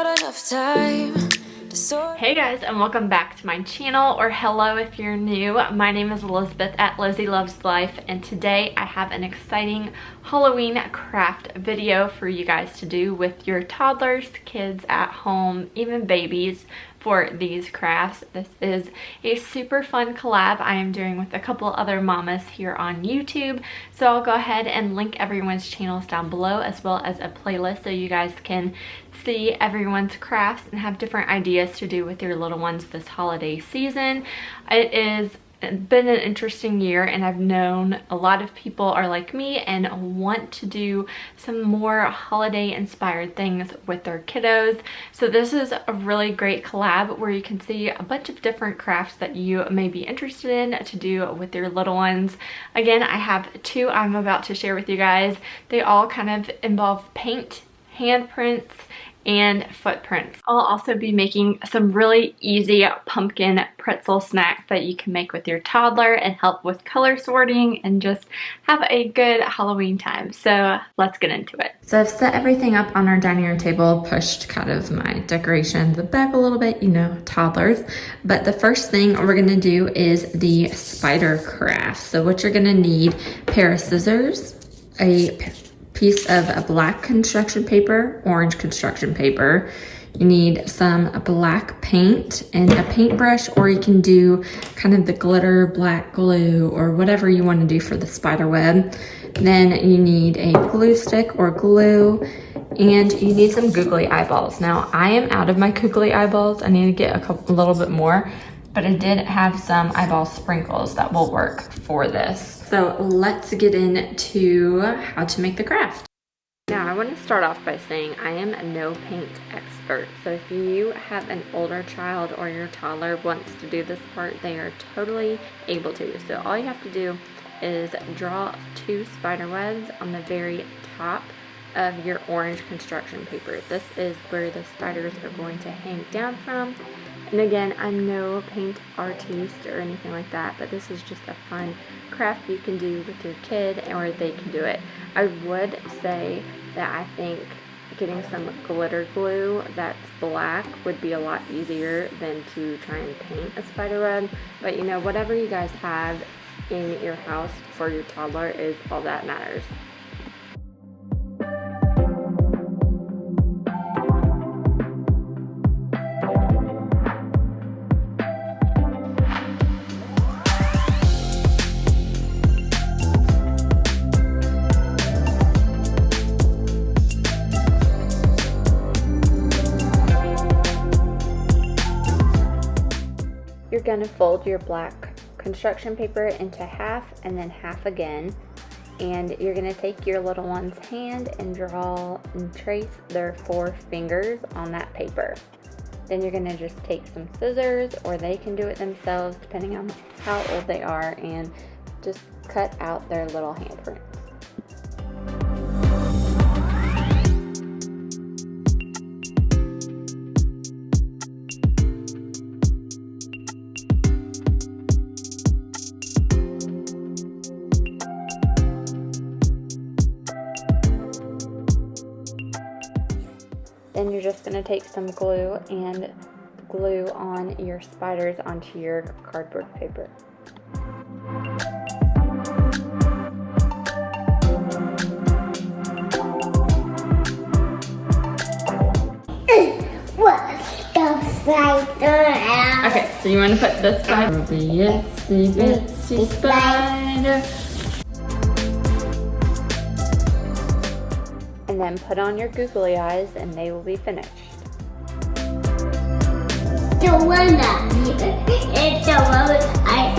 got enough time to sort. Hey guys, and welcome back to my channel, or hello if you're new. My name is Elizabeth at Lizzie Loves Life, and today I have an exciting Halloween craft video for you guys to do with your toddlers, kids at home, even babies, for these crafts. This is a super fun collab I am doing with a couple other mamas here on YouTube. So I'll go ahead and link everyone's channels down below, as well as a playlist so you guys can see everyone's crafts and have different ideas to do with your little ones this holiday season. It is been an interesting year, and I've known a lot of people are like me and want to do some more holiday inspired things with their kiddos. So this is a really great collab where you can see a bunch of different crafts that you may be interested in to do with your little ones. Again, I have two I'm about to share with you guys. They all kind of involve paint, handprints, and footprints. I'll also be making some really easy pumpkin pretzel snacks that you can make with your toddler and help with color sorting and just have a good Halloween time. So let's get into it. So I've set everything up on our dining room table, pushed kind of my decorations back a little bit, you know, toddlers. But the first thing we're gonna do is the spider craft. So what you're gonna need, a pair of scissors, a piece of black construction paper, orange construction paper. You need some black paint and a paintbrush, or you can do kind of the glitter black glue or whatever you want to do for the spider web. Then you need a glue stick or glue, and you need some googly eyeballs. Now I am out of my googly eyeballs. I need to get a little bit more, but I did have some eyeball sprinkles that will work for this. So let's get into how to make the craft. Now I want to start off by saying I am no paint expert. So if you have an older child or your toddler wants to do this part, they are totally able to. So all you have to do is draw 2 spider webs on the very top of your orange construction paper. This is where the spiders are going to hang down from. And again, I'm no paint artist or anything like that, but this is just a fun craft you can do with your kid, or they can do it. I would say that I think getting some glitter glue that's black would be a lot easier than to try and paint a spider web. But you know, whatever you guys have in your house for your toddler is all that matters. You're gonna fold your black construction paper into half and then half again, and you're gonna take your little one's hand and draw and trace their 4 fingers on that paper. Then you're gonna just take some scissors, or they can do it themselves depending on how old they are, and just cut out their little handprints. Then you're just going to take some glue and glue on your spiders onto your cardboard paper. Okay, so you want to put this spider, the itsy bitsy spider, and then put on your googly eyes, and they will be finished. The one that it's the one with eye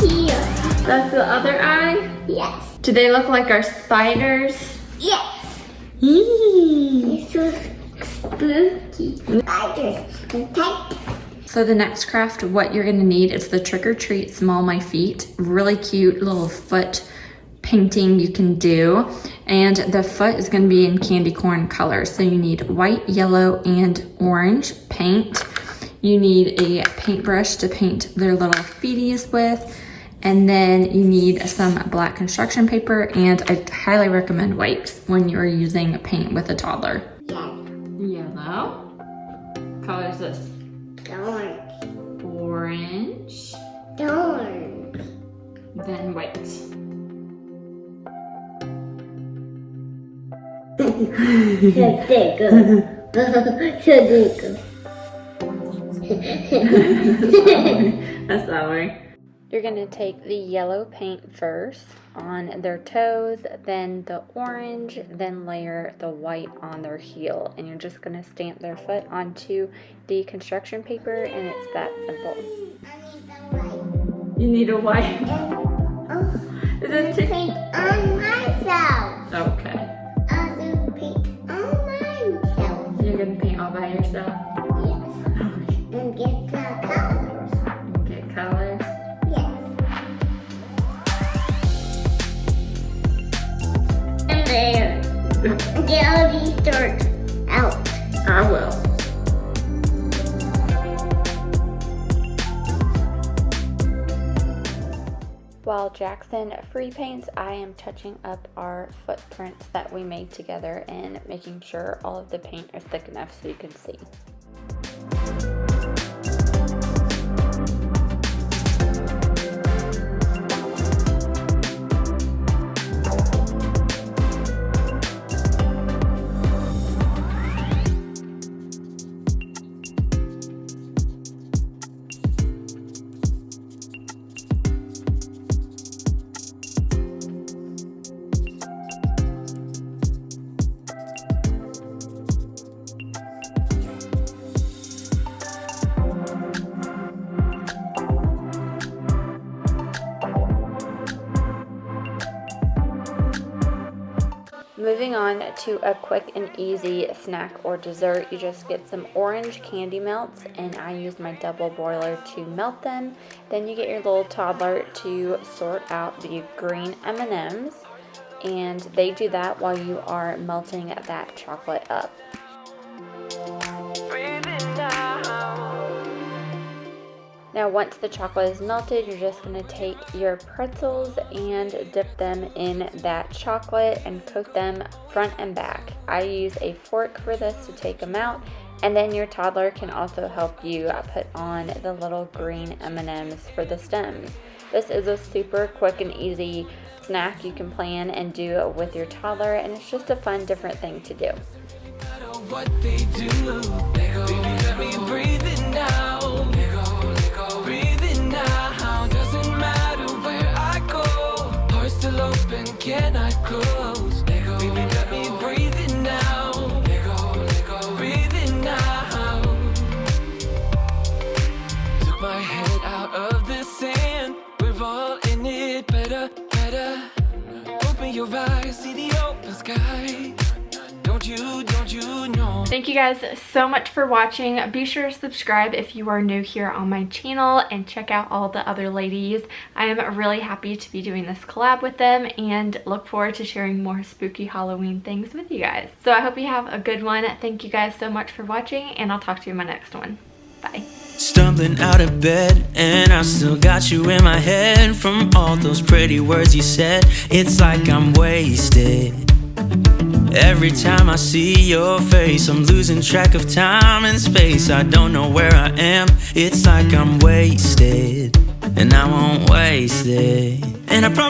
here. That's the other eye? Yes. Do they look like our spiders? Yes. Eee. It's so spooky. Spiders. Protect. So the next craft, what you're gonna need is the Trick or Treat Small My Feet. Really cute little foot painting you can do. And the foot is gonna be in candy corn color. So you need white, yellow, and orange paint. You need a paintbrush to paint their little feeties with. And then you need some black construction paper, and I highly recommend wipes when you're using paint with a toddler. Yeah. Yellow. color is this? Orange. Orange. Orange. Then white. That's that way. You're going to take the yellow paint first on their toes, then the orange, then layer the white on their heel. And you're just going to stamp their foot onto the construction paper, and it's that simple. You need a white. Is it Paint on myself. Okay. I'll do paint on myself. You're going to paint all by yourself? Yes. And get the colors. Get colors? Yes. And there. Get all these dirt out. I will. While Jackson free paints, I am touching up our footprints that we made together and making sure all of the paint is thick enough so you can see. Moving on to a quick and easy snack or dessert, you just get some orange candy melts, and I use my double boiler to melt them. Then you get your little toddler to sort out the green M&Ms, and they do that while you are melting that chocolate up. Now once the chocolate is melted, you're just going to take your pretzels and dip them in that chocolate and coat them front and back. I use a fork for this to take them out, and then your toddler can also help you put on the little green M&Ms for the stems. This is a super quick and easy snack you can plan and do with your toddler, and it's just a fun, different thing to do. What they do, baby, let me breathe it now. Breathe it now. Doesn't matter where I go. Heart still open, cannot close. Baby, let me breathe it now. Breathe it now. Took my head out of the sand. We're all in it, better. Open your eyes, see the open sky. Don't you know? Thank you guys so much for watching. Be sure to subscribe if you are new here on my channel, and check out all the other ladies. I am really happy to be doing this collab with them, and look forward to sharing more spooky Halloween things with you guys. So I hope you have a good one. Thank you guys so much for watching, and I'll talk to you in my next one. Bye. Stumbling out of bed, and I still got you in my head. From all those pretty words you said, it's like I'm wasted. Every time I see your face, I'm losing track of time and space. I don't know where I am, it's like I'm wasted, and I won't waste it. And I promise